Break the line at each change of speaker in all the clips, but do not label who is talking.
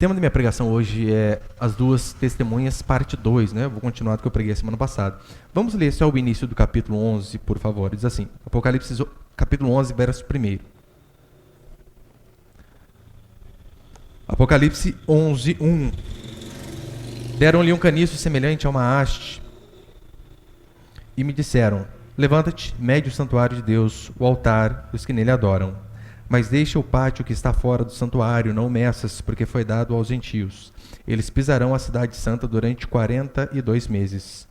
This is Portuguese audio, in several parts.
tema da minha pregação hoje é as duas testemunhas, parte 2, né? Eu vou continuar do que eu preguei semana passada. Vamos ler só o início do capítulo 11, por favor. Diz assim, Apocalipse, capítulo 11, verso 1. Apocalipse 11, 1. Deram-lhe um caniço semelhante a uma haste e me disseram: levanta-te, mede o santuário de Deus, o altar, os que nele adoram. Mas deixa o pátio que está fora do santuário, não o meças, porque foi dado aos gentios. Eles pisarão a cidade santa durante 42 meses.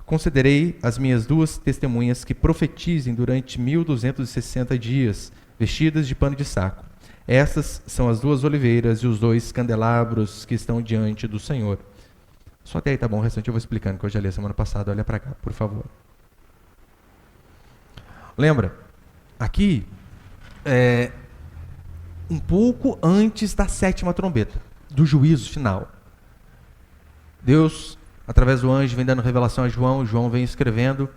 Considerei as minhas duas testemunhas que profetizem durante 1260 dias, vestidas de pano de saco. Estas são as duas oliveiras e os dois candelabros que estão diante do Senhor. Só até aí tá bom, o restante eu vou explicando, que eu já li semana passada. Olha para cá, por favor. Lembra, aqui um pouco antes da 7ª trombeta, do juízo final. Deus, através do anjo, vem dando revelação a João, João vem escrevendo,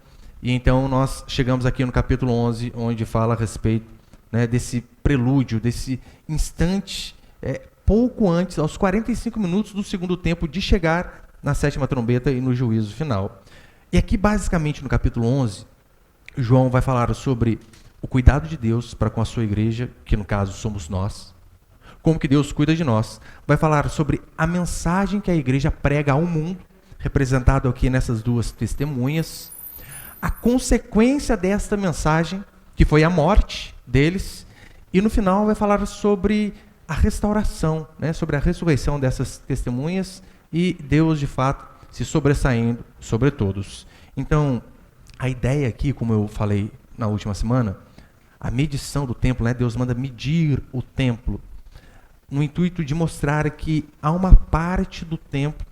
e então nós chegamos aqui no capítulo 11, onde fala a respeito, né, desse prelúdio, desse instante, pouco antes, aos 45 minutos do segundo tempo, de chegar na 7ª trombeta e no juízo final. E aqui, basicamente, no capítulo 11, João vai falar sobre o cuidado de Deus para com a sua igreja, que no caso somos nós, como que Deus cuida de nós. Vai falar sobre a mensagem que a igreja prega ao mundo, representado aqui nessas duas testemunhas, a consequência desta mensagem, que foi a morte deles, e no final vai falar sobre a restauração, né, sobre a ressurreição dessas testemunhas e Deus, de fato, se sobressaindo sobre todos. Então, a ideia aqui, como eu falei na última semana, a medição do templo, né? Deus manda medir o templo, no intuito de mostrar que há uma parte do templo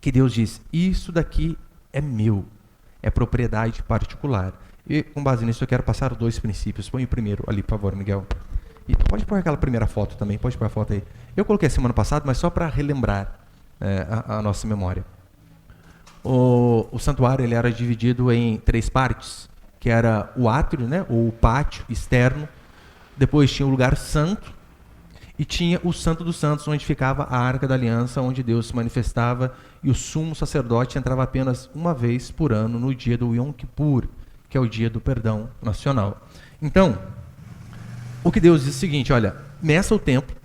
que Deus diz: isso daqui é meu, é propriedade particular. E com base nisso eu quero passar 2 princípios. Põe o primeiro ali, por favor, Miguel. E pode pôr aquela primeira foto também, pode pôr a foto aí. Eu coloquei a semana passada, mas só para relembrar a nossa memória. O santuário ele era dividido em 3 partes, que era o átrio, né, ou o pátio externo, depois tinha o lugar santo, e tinha o Santo dos Santos, onde ficava a Arca da Aliança, onde Deus se manifestava, e o sumo sacerdote entrava apenas uma vez por ano, no dia do Yom Kippur, que é o dia do perdão nacional. Então, o que Deus diz é o seguinte: olha, meça o templo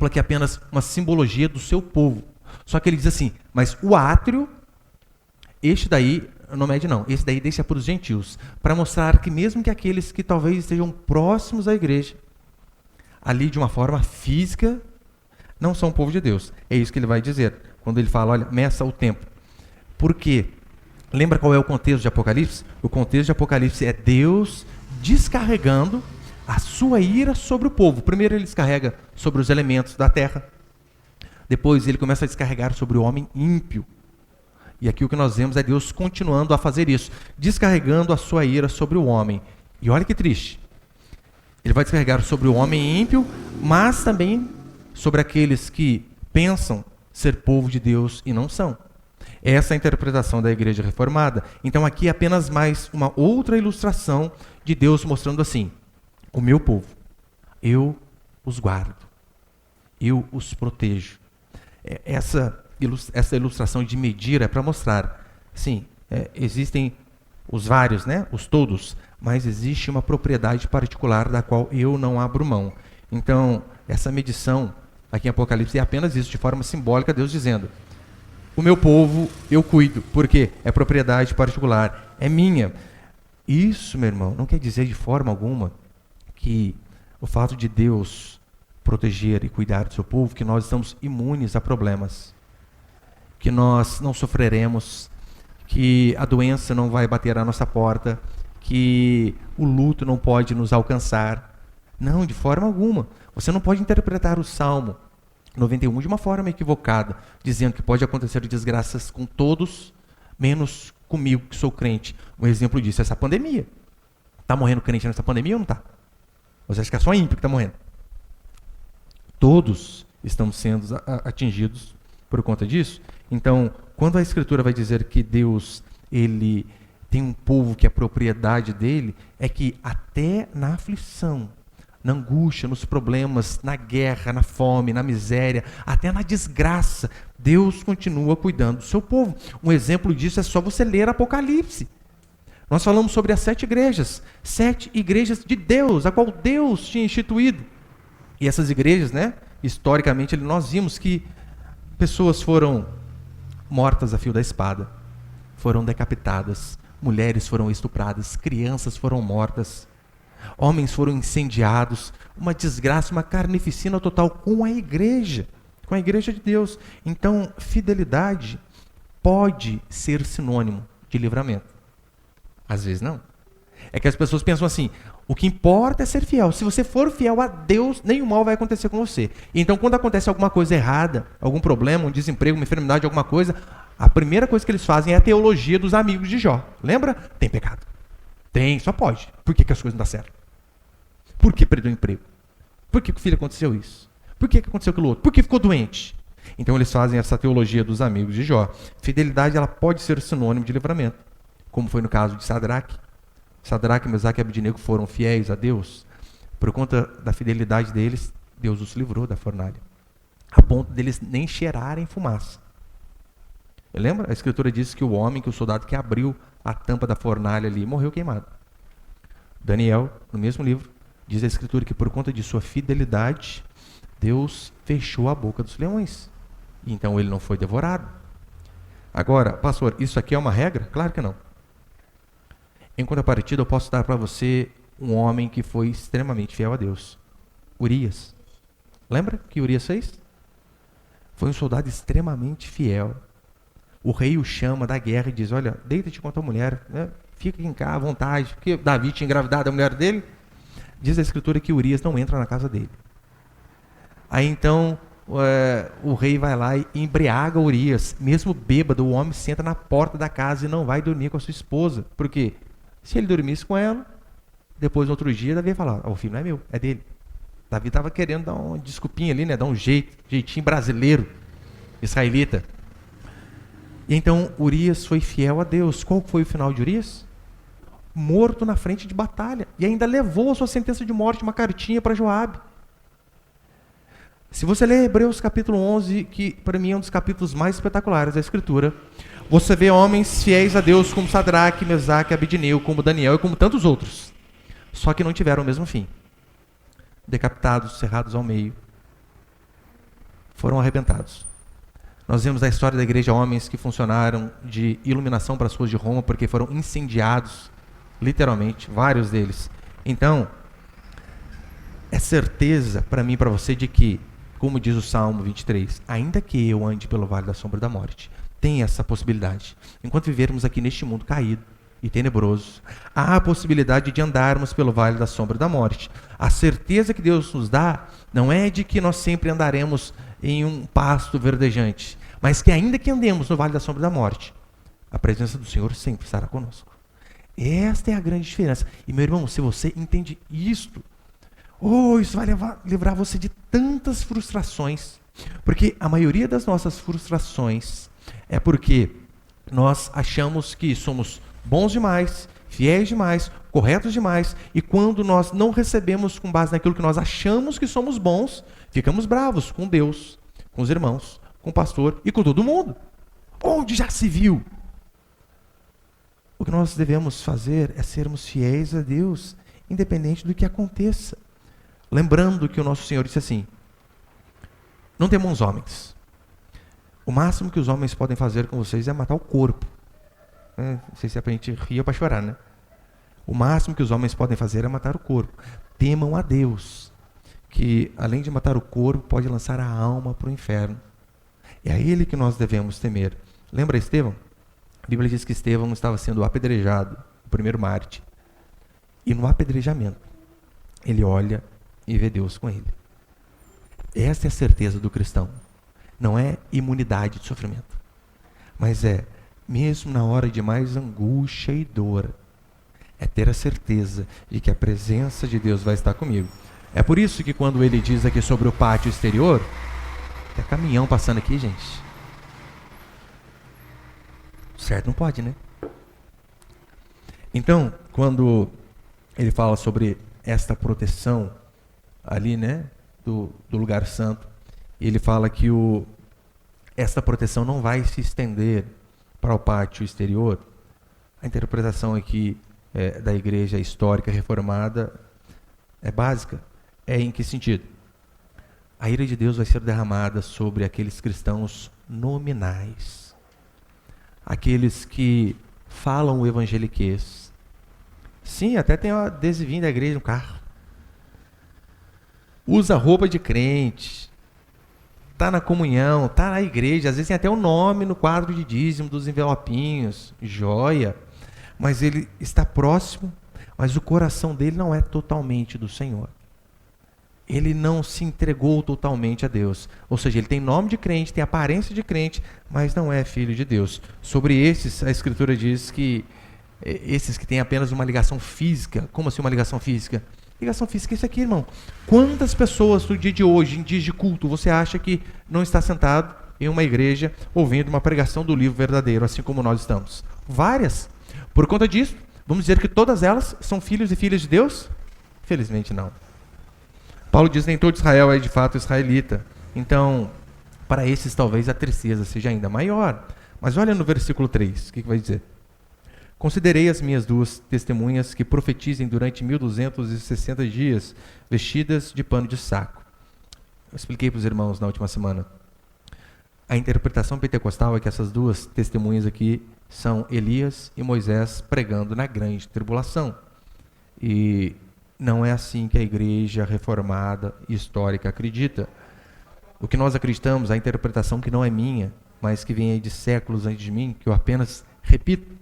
aqui é apenas uma simbologia do seu povo. Só que ele diz assim, mas o átrio, este daí, não mede não, esse daí deixa para os gentios, para mostrar que mesmo que aqueles que talvez estejam próximos à igreja, ali de uma forma física, não são o povo de Deus. É isso que ele vai dizer, quando ele fala, olha, meça o templo. Por quê? Lembra qual é o contexto de Apocalipse? O contexto de Apocalipse é Deus descarregando a sua ira sobre o povo. Primeiro ele descarrega sobre os elementos da terra, depois ele começa a descarregar sobre o homem ímpio. E aqui o que nós vemos é Deus continuando a fazer isso, descarregando a sua ira sobre o homem. E olha que triste. Ele vai descarregar sobre o homem ímpio, mas também sobre aqueles que pensam ser povo de Deus e não são. Essa é a interpretação da igreja reformada. Então aqui é apenas mais uma outra ilustração de Deus mostrando assim: o meu povo, eu os guardo, eu os protejo. Essa ilustração de medir é para mostrar, sim, existem os vários, né, os todos, mas existe uma propriedade particular da qual eu não abro mão. Então, essa medição aqui em Apocalipse é apenas isso, de forma simbólica, Deus dizendo: o meu povo eu cuido, porque é propriedade particular, é minha. Isso, meu irmão, não quer dizer de forma alguma que o fato de Deus proteger e cuidar do seu povo, que nós estamos imunes a problemas, que nós não sofreremos, que a doença não vai bater à nossa porta, que o luto não pode nos alcançar. Não, de forma alguma. Você não pode interpretar o Salmo 91 de uma forma equivocada, dizendo que pode acontecer desgraças com todos, menos comigo, que sou crente. Um exemplo disso é essa pandemia. Está morrendo crente nessa pandemia ou não está? Você acha que é só ímpio que está morrendo? Todos estamos sendo atingidos por conta disso. Então, quando a Escritura vai dizer que Deus, ele tem um povo que é propriedade dele, é que até na aflição, na angústia, nos problemas, na guerra, na fome, na miséria, até na desgraça, Deus continua cuidando do seu povo. Um exemplo disso é só você ler Apocalipse. Nós falamos sobre as 7 igrejas de Deus, a qual Deus tinha instituído. E essas igrejas, né, historicamente, nós vimos que pessoas foram mortas a fio da espada, foram decapitadas, mulheres foram estupradas, crianças foram mortas, homens foram incendiados, uma desgraça, uma carnificina total com a igreja de Deus. Então, fidelidade pode ser sinônimo de livramento. Às vezes não. É que as pessoas pensam assim, o que importa é ser fiel. Se você for fiel a Deus, nenhum mal vai acontecer com você. Então, quando acontece alguma coisa errada, algum problema, um desemprego, uma enfermidade, alguma coisa, a primeira coisa que eles fazem é a teologia dos amigos de Jó. Lembra? Tem pecado. Tem, só pode. Por que as coisas não dão certo? Por que perdeu o emprego? Por que o filho aconteceu isso? Por que aconteceu aquilo outro? Por que ficou doente? Então, eles fazem essa teologia dos amigos de Jó. Fidelidade, ela pode ser sinônimo de livramento, como foi no caso de Sadraque. Sadraque, Mesaque e Abednego foram fiéis a Deus. Por conta da fidelidade deles, Deus os livrou da fornalha, a ponto deles nem cheirarem fumaça. Lembra? A Escritura diz que o soldado que abriu a tampa da fornalha ali, morreu queimado. Daniel, no mesmo livro, diz a Escritura que por conta de sua fidelidade, Deus fechou a boca dos leões. E então ele não foi devorado. Agora, pastor, isso aqui é uma regra? Claro que não. Em contrapartida, eu posso dar para você um homem que foi extremamente fiel a Deus. Urias. Lembra que Urias fez? Foi um soldado extremamente fiel. O rei o chama da guerra e diz, olha, deita-te com a tua mulher, né? Fica em casa à vontade, porque Davi tinha engravidado a mulher dele. Diz a Escritura que Urias não entra na casa dele. Aí então o rei vai lá e embriaga Urias. Mesmo bêbado, o homem senta na porta da casa e não vai dormir com a sua esposa. Por quê? Se ele dormisse com ela, depois no outro dia, Davi ia falar, o filho não é meu, é dele. Davi estava querendo dar uma desculpinha ali, né? Dar um jeitinho brasileiro, israelita. E então Urias foi fiel a Deus. Qual foi o final de Urias? Morto na frente de batalha. E ainda levou a sua sentença de morte, uma cartinha para Joabe. Se você ler Hebreus capítulo 11, que para mim é um dos capítulos mais espetaculares da Escritura, você vê homens fiéis a Deus como Sadraque, Mesaque, Abednego, como Daniel e como tantos outros. Só que não tiveram o mesmo fim. Decapitados, cerrados ao meio. Foram arrebentados. Nós vemos na história da igreja homens que funcionaram de iluminação para as ruas de Roma porque foram incendiados, literalmente, vários deles. Então, é certeza para mim e para você de que, como diz o Salmo 23, ainda que eu ande pelo vale da sombra da morte, tem essa possibilidade. Enquanto vivermos aqui neste mundo caído e tenebroso, há a possibilidade de andarmos pelo vale da sombra da morte. A certeza que Deus nos dá não é de que nós sempre andaremos em um pasto verdejante, mas que ainda que andemos no vale da sombra da morte, a presença do Senhor sempre estará conosco. Esta é a grande diferença. E meu irmão, se você entende isto, isso vai livrar você de tantas frustrações, porque a maioria das nossas frustrações é porque nós achamos que somos bons demais, fiéis demais, corretos demais, e quando nós não recebemos com base naquilo que nós achamos que somos bons, ficamos bravos com Deus, com os irmãos, com o pastor e com todo mundo. Onde já se viu? O que nós devemos fazer é sermos fiéis a Deus, independente do que aconteça. Lembrando que o nosso Senhor disse assim, não temam os homens. O máximo que os homens podem fazer com vocês é matar o corpo. Não sei se é para a gente rir ou para chorar, né? O máximo que os homens podem fazer é matar o corpo. Temam a Deus, que além de matar o corpo, pode lançar a alma para o inferno. É a Ele que nós devemos temer. Lembra Estevão? A Bíblia diz que Estevão estava sendo apedrejado, o primeiro mártir. E no apedrejamento, ele olha e vê Deus com ele. Essa é a certeza do cristão. Não é imunidade de sofrimento, mas é, mesmo na hora de mais angústia e dor, é ter a certeza de que a presença de Deus vai estar comigo. É por isso que quando ele diz aqui sobre o pátio exterior, tem caminhão passando aqui, gente. Certo não pode, né? Então, quando ele fala sobre esta proteção ali, né, do lugar santo. Ele fala que esta proteção não vai se estender para o pátio exterior. A interpretação aqui da igreja histórica reformada é básica. É em que sentido? A ira de Deus vai ser derramada sobre aqueles cristãos nominais, aqueles que falam o evangeliquez. Sim, até tem um adesivinho da igreja no carro. Usa roupa de crente, está na comunhão, está na igreja, às vezes tem até o nome no quadro de dízimo dos envelopinhos, joia, mas ele está próximo, mas o coração dele não é totalmente do Senhor. Ele não se entregou totalmente a Deus. Ou seja, ele tem nome de crente, tem aparência de crente, mas não é filho de Deus. Sobre esses, a Escritura diz que esses que têm apenas uma ligação física. Como assim uma ligação física? Ligação física é isso aqui, irmão. Quantas pessoas no dia de hoje, em dias de culto, você acha que não está sentado em uma igreja ouvindo uma pregação do livro verdadeiro, assim como nós estamos? Várias. Por conta disso, vamos dizer que todas elas são filhos e filhas de Deus? Felizmente não. Paulo diz que nem todo Israel é de fato israelita. Então, para esses talvez a tristeza seja ainda maior. Mas olha no versículo 3, o que vai dizer? Considerei as minhas duas testemunhas que profetizem durante 1260 dias, vestidas de pano de saco. Eu expliquei para os irmãos na última semana. A interpretação pentecostal é que essas duas testemunhas aqui são Elias e Moisés pregando na grande tribulação. E não é assim que a igreja reformada histórica acredita. O que nós acreditamos, a interpretação que não é minha, mas que vem aí de séculos antes de mim, que eu apenas repito,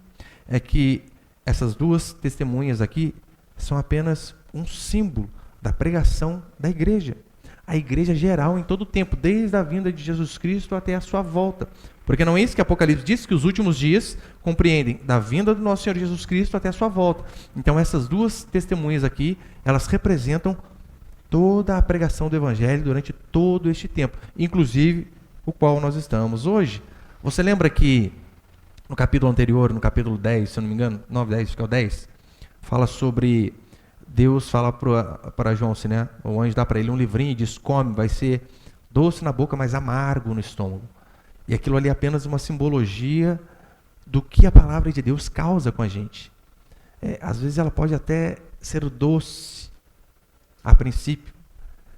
é que essas duas testemunhas aqui são apenas um símbolo da pregação da igreja. A igreja geral em todo o tempo, desde a vinda de Jesus Cristo até a sua volta. Porque não é isso que Apocalipse diz, que os últimos dias compreendem da vinda do nosso Senhor Jesus Cristo até a sua volta. Então essas duas testemunhas aqui, elas representam toda a pregação do Evangelho durante todo este tempo, inclusive o qual nós estamos hoje. Você lembra que no capítulo anterior, no capítulo 10, se eu não me engano, 9, 10, acho que é o 10, fala sobre... Deus fala para João, assim, né? O anjo dá para ele um livrinho e diz, come, vai ser doce na boca, mas amargo no estômago. E aquilo ali é apenas uma simbologia do que a palavra de Deus causa com a gente. Às vezes ela pode até ser doce, a princípio,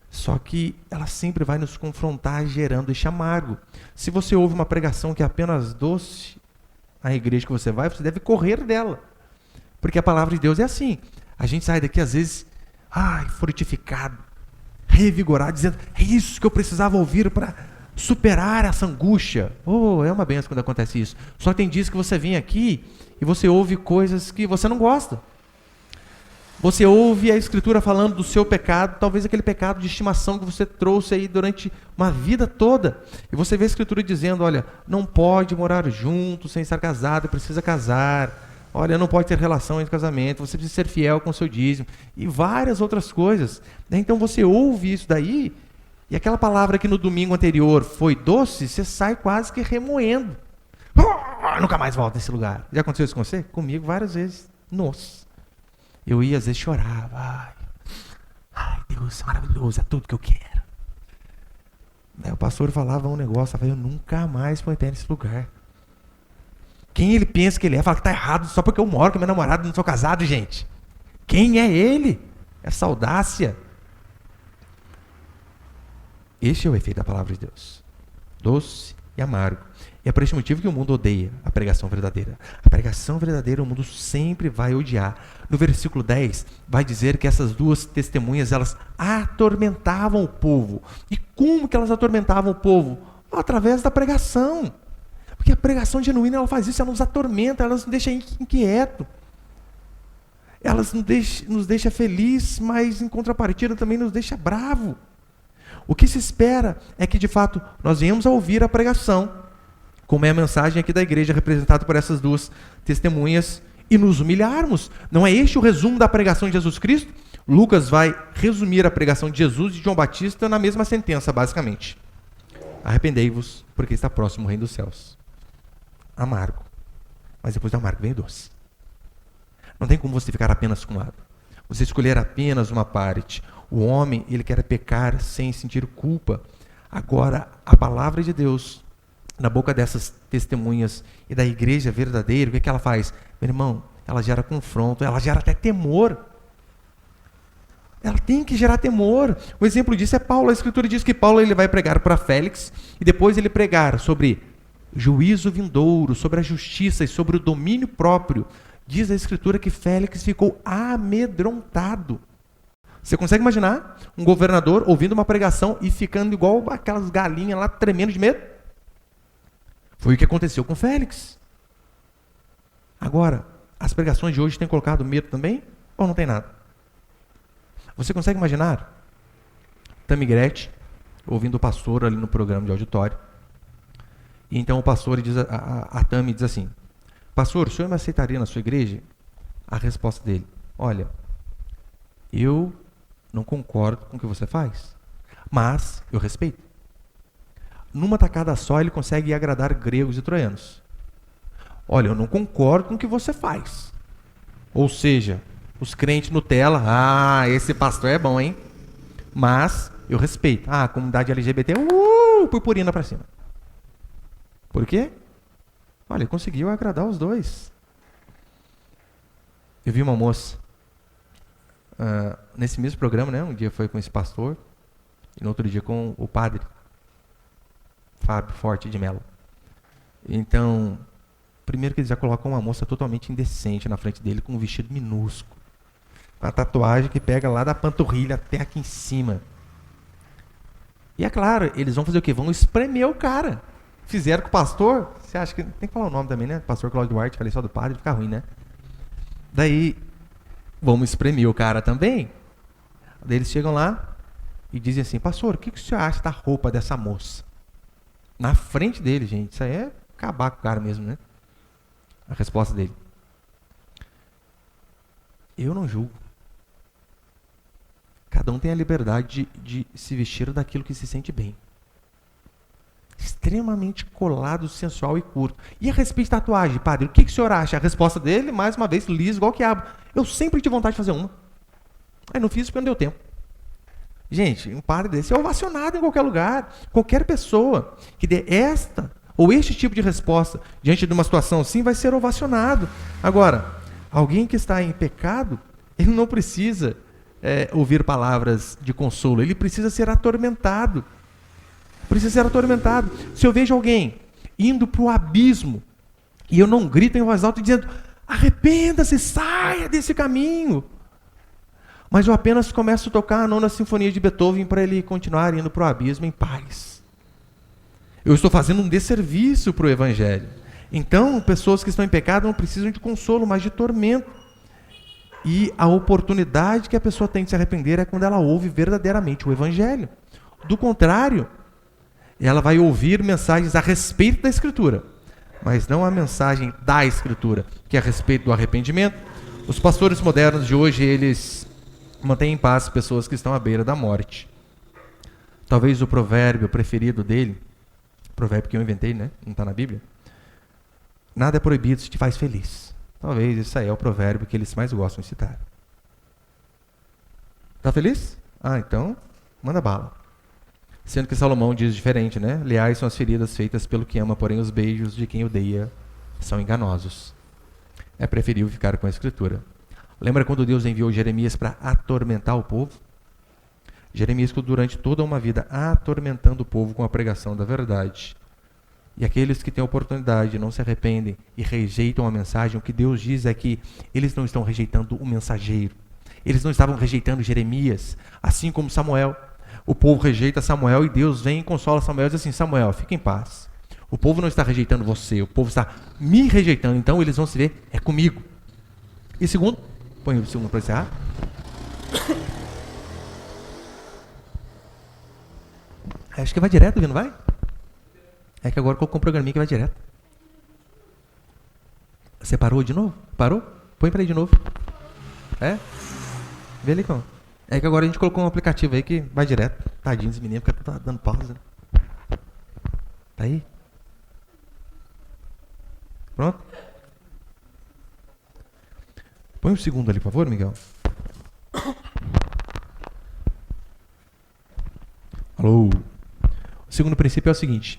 só que ela sempre vai nos confrontar gerando este amargo. Se você ouve uma pregação que é apenas doce, na igreja que você deve correr dela. Porque a palavra de Deus é assim. A gente sai daqui, às vezes, fortificado, revigorado, dizendo, é isso que eu precisava ouvir para superar essa angústia. É uma benção quando acontece isso. Só tem dias que você vem aqui e você ouve coisas que você não gosta. Você ouve a Escritura falando do seu pecado, talvez aquele pecado de estimação que você trouxe aí durante uma vida toda. E você vê a Escritura dizendo, olha, não pode morar junto sem estar casado, precisa casar. Olha, não pode ter relação entre casamento, você precisa ser fiel com o seu dízimo. E várias outras coisas. Então você ouve isso daí, e aquela palavra que no domingo anterior foi doce, você sai quase que remoendo. Nunca mais volto nesse lugar. Já aconteceu isso com você? Comigo várias vezes. Nossa. Eu ia, às vezes chorava. Ai, Deus, é maravilhoso, é tudo que eu quero. Daí o pastor falava um negócio, eu nunca mais vou entrar nesse lugar. Quem ele pensa que ele é? Fala que está errado só porque eu moro com meu namorado e não sou casado, gente. Quem é ele? Essa audácia. Este é o efeito da palavra de Deus. Doce e amargo. E é por este motivo que o mundo odeia a pregação verdadeira. A pregação verdadeira o mundo sempre vai odiar. No versículo 10, vai dizer que essas duas testemunhas, elas atormentavam o povo. E como que elas atormentavam o povo? Através da pregação. Porque a pregação genuína, ela faz isso, ela nos atormenta, ela nos deixa inquieto. Ela nos deixa feliz, mas em contrapartida também nos deixa bravo. O que se espera é que, de fato, nós venhamos a ouvir a pregação, como é a mensagem aqui da igreja, representada por essas duas testemunhas, e nos humilharmos. Não é este o resumo da pregação de Jesus Cristo? Lucas vai resumir a pregação de Jesus e de João Batista na mesma sentença, basicamente. Arrependei-vos, porque está próximo o reino dos céus. Amargo. Mas depois do amargo vem o doce. Não tem como você ficar apenas com um lado. você escolher apenas uma parte. O homem, ele quer pecar sem sentir culpa. Agora, a palavra de Deus, na boca dessas testemunhas e da igreja verdadeira, o que ela faz? Meu irmão, ela gera confronto, ela gera até temor. Ela tem que gerar temor. O exemplo disso é Paulo. A Escritura diz que Paulo ele vai pregar para Félix e depois ele pregar sobre juízo vindouro, sobre a justiça e sobre o domínio próprio. Diz a Escritura que Félix ficou amedrontado. Você consegue imaginar um governador ouvindo uma pregação e ficando igual aquelas galinhas lá tremendo de medo? Foi o que aconteceu com Félix. Agora, as pregações de hoje têm colocado medo também? Ou não tem nada? Você consegue imaginar Tammy Gretchen ouvindo o pastor ali no programa de auditório? E então o pastor diz, a Tammy diz assim: pastor, o senhor me aceitaria na sua igreja? A resposta dele: olha, eu não concordo com o que você faz, mas eu respeito. Numa tacada só ele consegue agradar gregos e troianos. Olha, eu não concordo com o que você faz. Ou seja, os crentes Nutella, esse pastor é bom, hein? Mas eu respeito. A comunidade LGBT, purpurina pra cima. Por quê? Olha, ele conseguiu agradar os dois. Eu vi uma moça, nesse mesmo programa, né? Um dia foi com esse pastor, e no outro dia com o padre, Fábio Forte de Mello. Então, primeiro que eles já colocam uma moça totalmente indecente na frente dele, com um vestido minúsculo. Com a tatuagem que pega lá da panturrilha até aqui em cima. E é claro, eles vão fazer o quê? Vão espremer o cara. Fizeram com o pastor, você acha que... Tem que falar o nome também, né? Pastor Cláudio Duarte, falei só do padre, fica ruim, né? Daí, vamos espremer o cara também. Daí eles chegam lá e dizem assim: pastor, o que o senhor acha da roupa dessa moça? Na frente dele, gente. Isso aí é acabar com o cara mesmo, né? A resposta dele: eu não julgo. Cada um tem a liberdade de se vestir daquilo que se sente bem. Extremamente colado, sensual e curto. E a respeito de tatuagem, padre, o que o senhor acha? A resposta dele, mais uma vez, liso, igual quiabo. Eu sempre tive vontade de fazer uma. Aí não fiz porque não deu tempo. Gente, um padre desse é ovacionado em qualquer lugar. Qualquer pessoa que dê esta ou este tipo de resposta diante de uma situação assim vai ser ovacionado. Agora, alguém que está em pecado, ele não precisa ouvir palavras de consolo. Ele precisa ser atormentado. Precisa ser atormentado. Se eu vejo alguém indo para o abismo e eu não grito em voz alta dizendo: arrependa-se, saia desse caminho. Mas eu apenas começo a tocar a nona sinfonia de Beethoven para ele continuar indo para o abismo em paz. Eu estou fazendo um desserviço para o Evangelho. Então, pessoas que estão em pecado não precisam de consolo, mas de tormento. E a oportunidade que a pessoa tem de se arrepender é quando ela ouve verdadeiramente o Evangelho. Do contrário, ela vai ouvir mensagens a respeito da Escritura, mas não a mensagem da Escritura, que é a respeito do arrependimento. Os pastores modernos de hoje, eles mantêm em paz pessoas que estão à beira da morte. Talvez o provérbio preferido dele, provérbio que eu inventei, né? Não está na Bíblia. Nada é proibido se te faz feliz. Talvez isso aí é o provérbio que eles mais gostam de citar. Tá feliz? Então, manda bala. Sendo que Salomão diz diferente, né? Leais são as feridas feitas pelo que ama, porém os beijos de quem odeia são enganosos. É preferível ficar com a Escritura. Lembra quando Deus enviou Jeremias para atormentar o povo? Jeremias ficou durante toda uma vida atormentando o povo com a pregação da verdade. E aqueles que têm a oportunidade não se arrependem e rejeitam a mensagem, o que Deus diz é que eles não estão rejeitando o mensageiro. Eles não estavam rejeitando Jeremias, assim como Samuel. O povo rejeita Samuel e Deus vem e consola Samuel e diz assim: Samuel, fica em paz. O povo não está rejeitando você, o povo está me rejeitando, então eles vão se ver, é comigo. E segundo, põe o segundo para encerrar. Acho que vai direto, não vai? É que agora colocou um programinha que vai direto. Você parou de novo? Parou? Põe para aí de novo. Vê ali como. É que agora a gente colocou um aplicativo aí que vai direto. Tadinho dos meninos, porque tá dando pausa. Tá aí? Pronto? Põe um segundo ali, por favor, Miguel. Alô? O segundo princípio é o seguinte: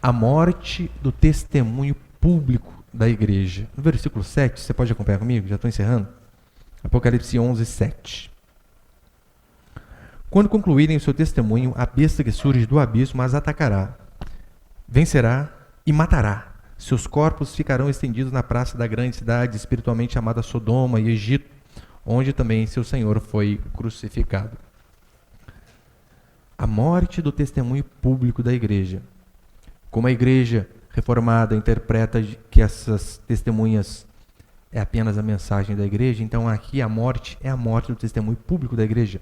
a morte do testemunho público da igreja. No versículo 7, você pode acompanhar comigo? Já estou encerrando. Apocalipse 11, 7. Quando concluírem o seu testemunho, a besta que surge do abismo as atacará, vencerá e matará. Seus corpos ficarão estendidos na praça da grande cidade, espiritualmente chamada Sodoma e Egito, onde também seu Senhor foi crucificado. A morte do testemunho público da igreja. Como a igreja reformada interpreta que essas testemunhas é apenas a mensagem da igreja, então aqui a morte é a morte do testemunho público da igreja.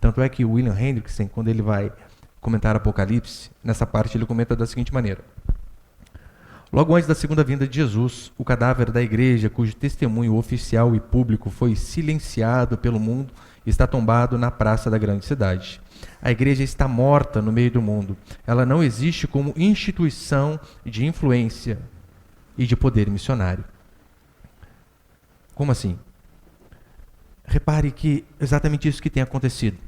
Tanto é que o William Hendrickson, quando ele vai comentar Apocalipse, nessa parte ele comenta da seguinte maneira: logo antes da segunda vinda de Jesus, o cadáver da igreja, cujo testemunho oficial e público foi silenciado pelo mundo, está tombado na praça da grande cidade. A igreja está morta no meio do mundo. Ela não existe como instituição de influência e de poder missionário. Como assim? Repare que exatamente isso que tem acontecido.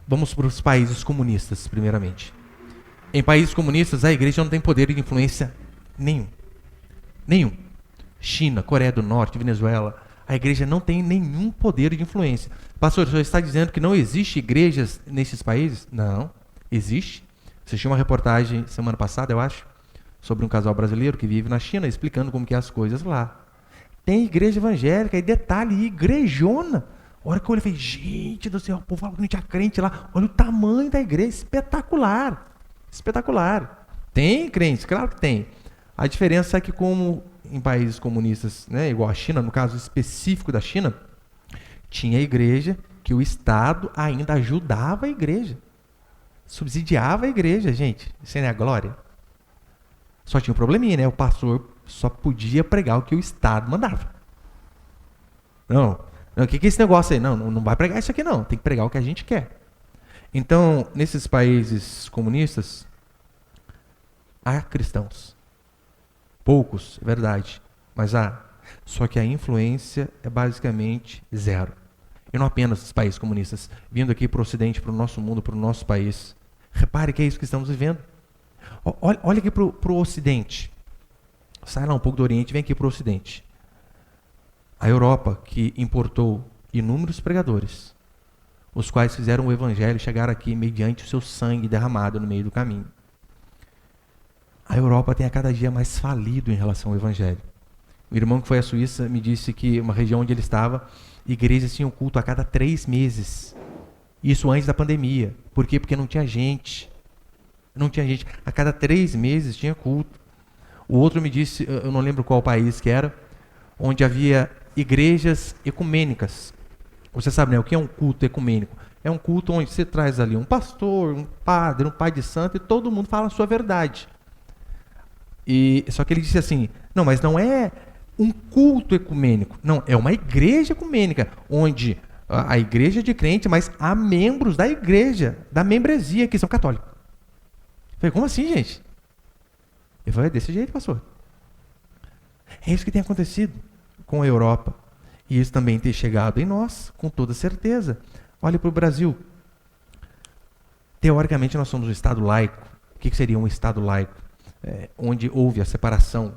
Vamos para os países comunistas, primeiramente. Em países comunistas, a igreja não tem poder de influência nenhum. Nenhum. China, Coreia do Norte, Venezuela, a igreja não tem nenhum poder de influência. Pastor, o senhor está dizendo que não existe igrejas nesses países? Não, existe. Assisti uma reportagem semana passada, eu acho, sobre um casal brasileiro que vive na China, explicando como que é as coisas lá. Tem igreja evangélica, e detalhe, igrejona. A hora que eu olhei, eu falei, gente do céu, o povo fala que não tinha crente lá. Olha o tamanho da igreja, espetacular. Espetacular. Tem crentes, claro que tem. A diferença é que, como em países comunistas, né, igual a China, no caso específico da China, tinha igreja que o Estado ainda ajudava a igreja. Subsidiava a igreja, gente. Isso aí não é a glória? Só tinha um probleminha, né? O pastor só podia pregar o que o Estado mandava. Não, o que é esse negócio aí? Não vai pregar isso aqui não. Tem que pregar o que a gente quer. Então, nesses países comunistas, há cristãos. Poucos, é verdade, mas há. Só que a influência é basicamente zero. E não apenas os países comunistas. Vindo aqui para o Ocidente, para o nosso mundo, para o nosso país. Repare que é isso que estamos vivendo. Olha aqui para o Ocidente. Sai lá um pouco do Oriente e vem aqui para o Ocidente. A Europa, que importou inúmeros pregadores, os quais fizeram o evangelho chegar aqui mediante o seu sangue derramado no meio do caminho. A Europa tem a cada dia mais falido em relação ao evangelho. O irmão que foi à Suíça me disse que uma região onde ele estava, igrejas tinham culto a cada 3 meses. Isso antes da pandemia. Por quê? Porque não tinha gente. Não tinha gente. A cada 3 meses tinha culto. O outro me disse, eu não lembro qual país que era, onde havia igrejas ecumênicas. Você sabe, né, o que é um culto ecumênico? É um culto onde você traz ali um pastor, um padre, um pai de santo e todo mundo fala a sua verdade. Só que ele disse assim, não, mas não é um culto ecumênico. Não, é uma igreja ecumênica, onde a igreja é de crente, mas há membros da igreja, da membresia, que são católicos. Eu falei, como assim, gente? Ele falou, é desse jeito, pastor. É isso que tem acontecido com a Europa. E isso também tem chegado em nós, com toda certeza. Olha para o Brasil. Teoricamente, nós somos um Estado laico. O que seria um Estado laico? Onde houve a separação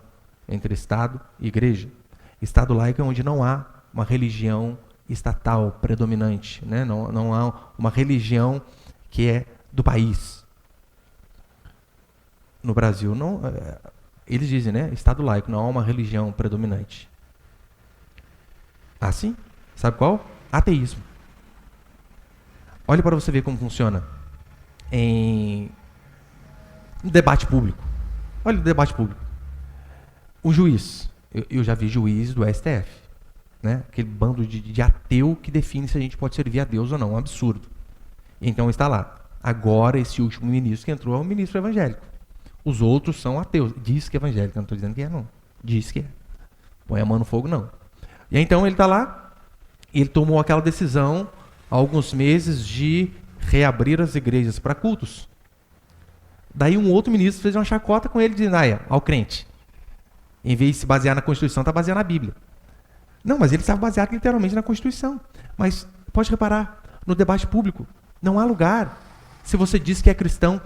entre Estado e Igreja. Estado laico é onde não há uma religião estatal predominante, né? Não há uma religião que é do país. No Brasil, não, eles dizem, né? Estado laico, não há uma religião predominante. Assim? Sabe qual? Ateísmo. Olha para você ver como funciona no debate público. Olha o debate público. O juiz, eu já vi juiz do STF, né? Aquele bando de ateu que define se a gente pode servir a Deus ou não, um absurdo. Então está lá. Agora esse último ministro que entrou é um ministro evangélico. Os outros são ateus. Diz que é evangélico, não estou dizendo que é não. Diz que é. Põe a mão no fogo não. E então ele está lá, e ele tomou aquela decisão há alguns meses de reabrir as igrejas para cultos. Daí um outro ministro fez uma chacota com ele, dizendo, ao crente, em vez de se basear na Constituição, está baseado na Bíblia. Não, mas ele estava baseado literalmente na Constituição. Mas pode reparar, no debate público, não há lugar Se você diz que é cristão,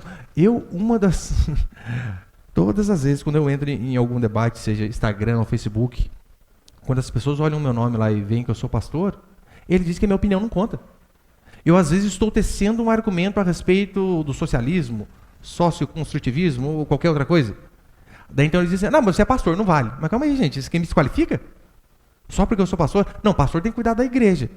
uma das... Todas as vezes, quando eu entro em algum debate, seja Instagram ou Facebook, quando as pessoas olham o meu nome lá e veem que eu sou pastor, ele diz que a minha opinião não conta. Eu, às vezes, estou tecendo um argumento a respeito do socialismo, socioconstrutivismo ou qualquer outra coisa. Daí então eles dizem, não, mas você é pastor, não vale. Mas calma aí, gente, isso quem me desqualifica? Só porque eu sou pastor? Não, pastor tem que cuidar da igreja.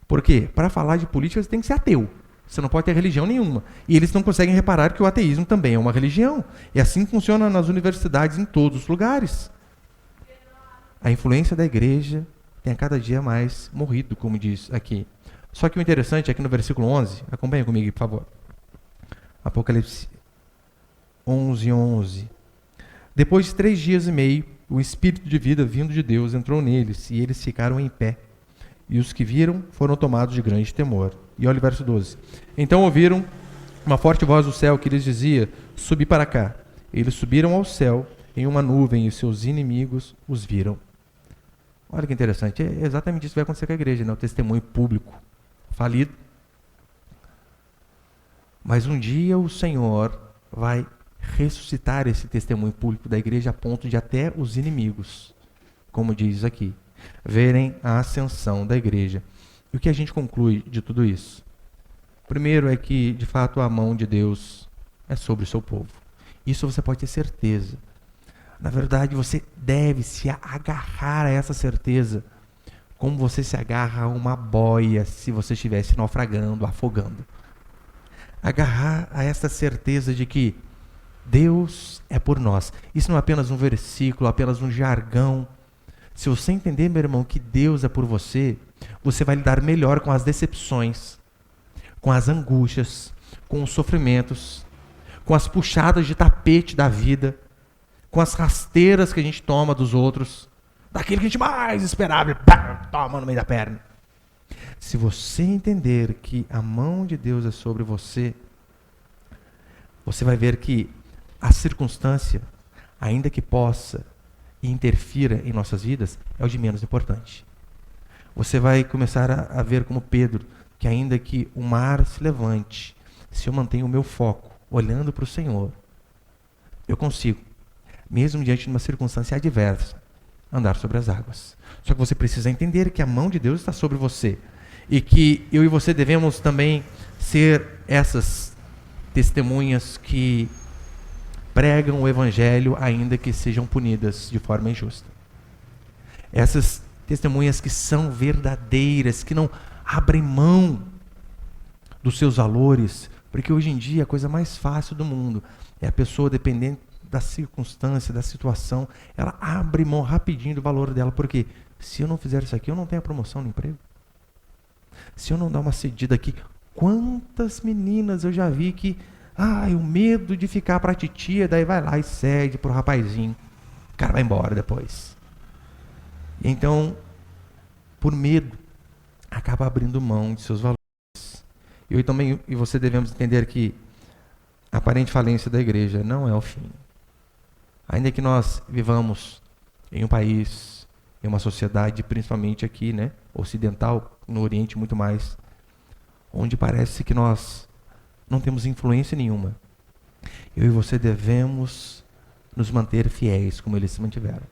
Por quê? Para falar de política, você tem que ser ateu. Você não pode ter religião nenhuma. E eles não conseguem reparar que o ateísmo também é uma religião. E assim funciona nas universidades em todos os lugares. A influência da igreja tem a cada dia mais morrido, como diz aqui. Só que o interessante é que no versículo 11, acompanha comigo, por favor. Apocalipse 11:11. Depois de 3 dias e meio, o espírito de vida vindo de Deus entrou neles, e eles ficaram em pé. E os que viram foram tomados de grande temor. E olha o verso 12. Então ouviram uma forte voz do céu que lhes dizia, subi para cá. Eles subiram ao céu em uma nuvem, e seus inimigos os viram. Olha que interessante, é exatamente isso que vai acontecer com a igreja, né? O testemunho público falido. Mas um dia o Senhor vai ressuscitar esse testemunho público da igreja a ponto de até os inimigos, como diz aqui, verem a ascensão da igreja. E o que a gente conclui de tudo isso? Primeiro é que, de fato, a mão de Deus é sobre o seu povo. Isso você pode ter certeza. Na verdade, você deve se agarrar a essa certeza como você se agarra a uma boia se você estivesse naufragando, afogando. Agarrar a essa certeza de que Deus é por nós. Isso não é apenas um versículo, apenas um jargão. Se você entender, meu irmão, que Deus é por você, você vai lidar melhor com as decepções, com as angústias, com os sofrimentos, com as puxadas de tapete da vida, com as rasteiras que a gente toma dos outros, daquele que a gente mais esperava, e toma no meio da perna. Se você entender que a mão de Deus é sobre você, você vai ver que a circunstância, ainda que possa e interfira em nossas vidas, é o de menos importante. Você vai começar a ver como Pedro, que ainda que o mar se levante, se eu mantenho o meu foco olhando para o Senhor, eu consigo, mesmo diante de uma circunstância adversa, andar sobre as águas. Só que você precisa entender que a mão de Deus está sobre você e que eu e você devemos também ser essas testemunhas que pregam o evangelho ainda que sejam punidas de forma injusta. Essas testemunhas que são verdadeiras, que não abrem mão dos seus valores, porque hoje em dia a coisa mais fácil do mundo é a pessoa, dependendo da circunstância, da situação, ela abre mão rapidinho do valor dela, porque se eu não fizer isso aqui, eu não tenho a promoção no emprego. Se eu não dar uma cedida aqui, quantas meninas eu já vi que, o medo de ficar para a titia, daí vai lá e cede pro rapazinho, o cara vai embora depois. Então, por medo, acaba abrindo mão de seus valores. Eu também e você devemos entender que a aparente falência da igreja não é o fim. Ainda que nós vivamos em um país, em uma sociedade, principalmente aqui, né, ocidental, no Oriente muito mais, onde parece que nós não temos influência nenhuma. Eu e você devemos nos manter fiéis como eles se mantiveram.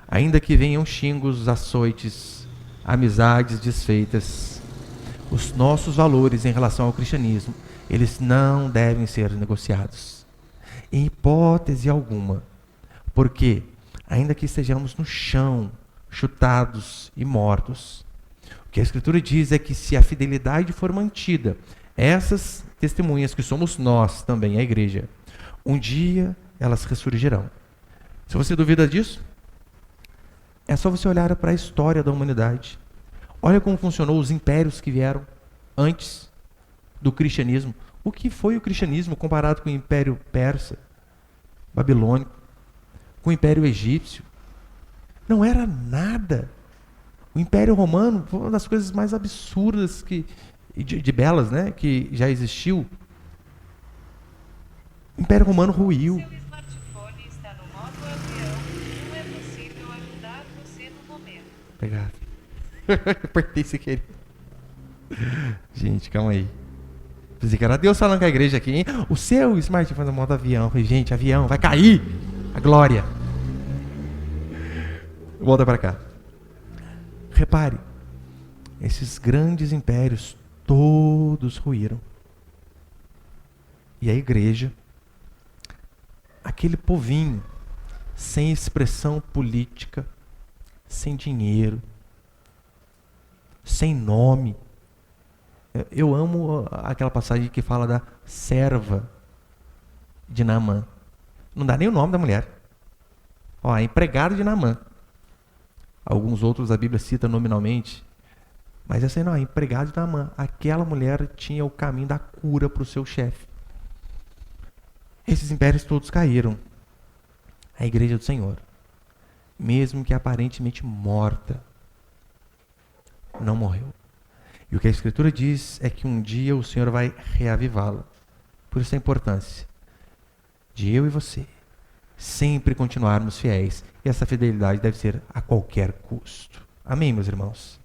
Ainda que venham xingos, açoites, amizades desfeitas, os nossos valores em relação ao cristianismo, eles não devem ser negociados. Em hipótese alguma. Porque, ainda que estejamos no chão, chutados e mortos, o que a Escritura diz é que se a fidelidade for mantida, essas testemunhas que somos nós também, a igreja, um dia elas ressurgirão. Se você duvida disso, é só você olhar para a história da humanidade. Olha como funcionou os impérios que vieram antes do cristianismo. O que foi o cristianismo comparado com o Império Persa, Babilônico, com o Império Egípcio? Não era nada. O Império Romano foi uma das coisas mais absurdas de belas, né, que já existiu. O Império Romano ruiu.
Seu smartphone está no modo avião e não é possível ajudar você no momento.
Obrigado. Apertei sem querer. Gente, calma aí. Pensei que era Deus falando com a igreja aqui, hein? O seu smartphone faz a moto avião. Eu falei, gente, avião, vai cair. A glória. Volta para cá. Repare, esses grandes impérios todos ruíram. E a igreja, aquele povinho, sem expressão política, sem dinheiro, sem nome. Eu amo aquela passagem que fala da serva de Naamã. Não dá nem o nome da mulher. Ó, a empregada de Naamã. Alguns outros a Bíblia cita nominalmente. Mas essa aí não, a empregada de Naamã. Aquela mulher tinha o caminho da cura para o seu chefe. Esses impérios todos caíram. A igreja do Senhor, mesmo que aparentemente morta, não morreu. E o que a Escritura diz é que um dia o Senhor vai reavivá-la. Por isso a importância de eu e você sempre continuarmos fiéis. E essa fidelidade deve ser a qualquer custo. Amém, meus irmãos?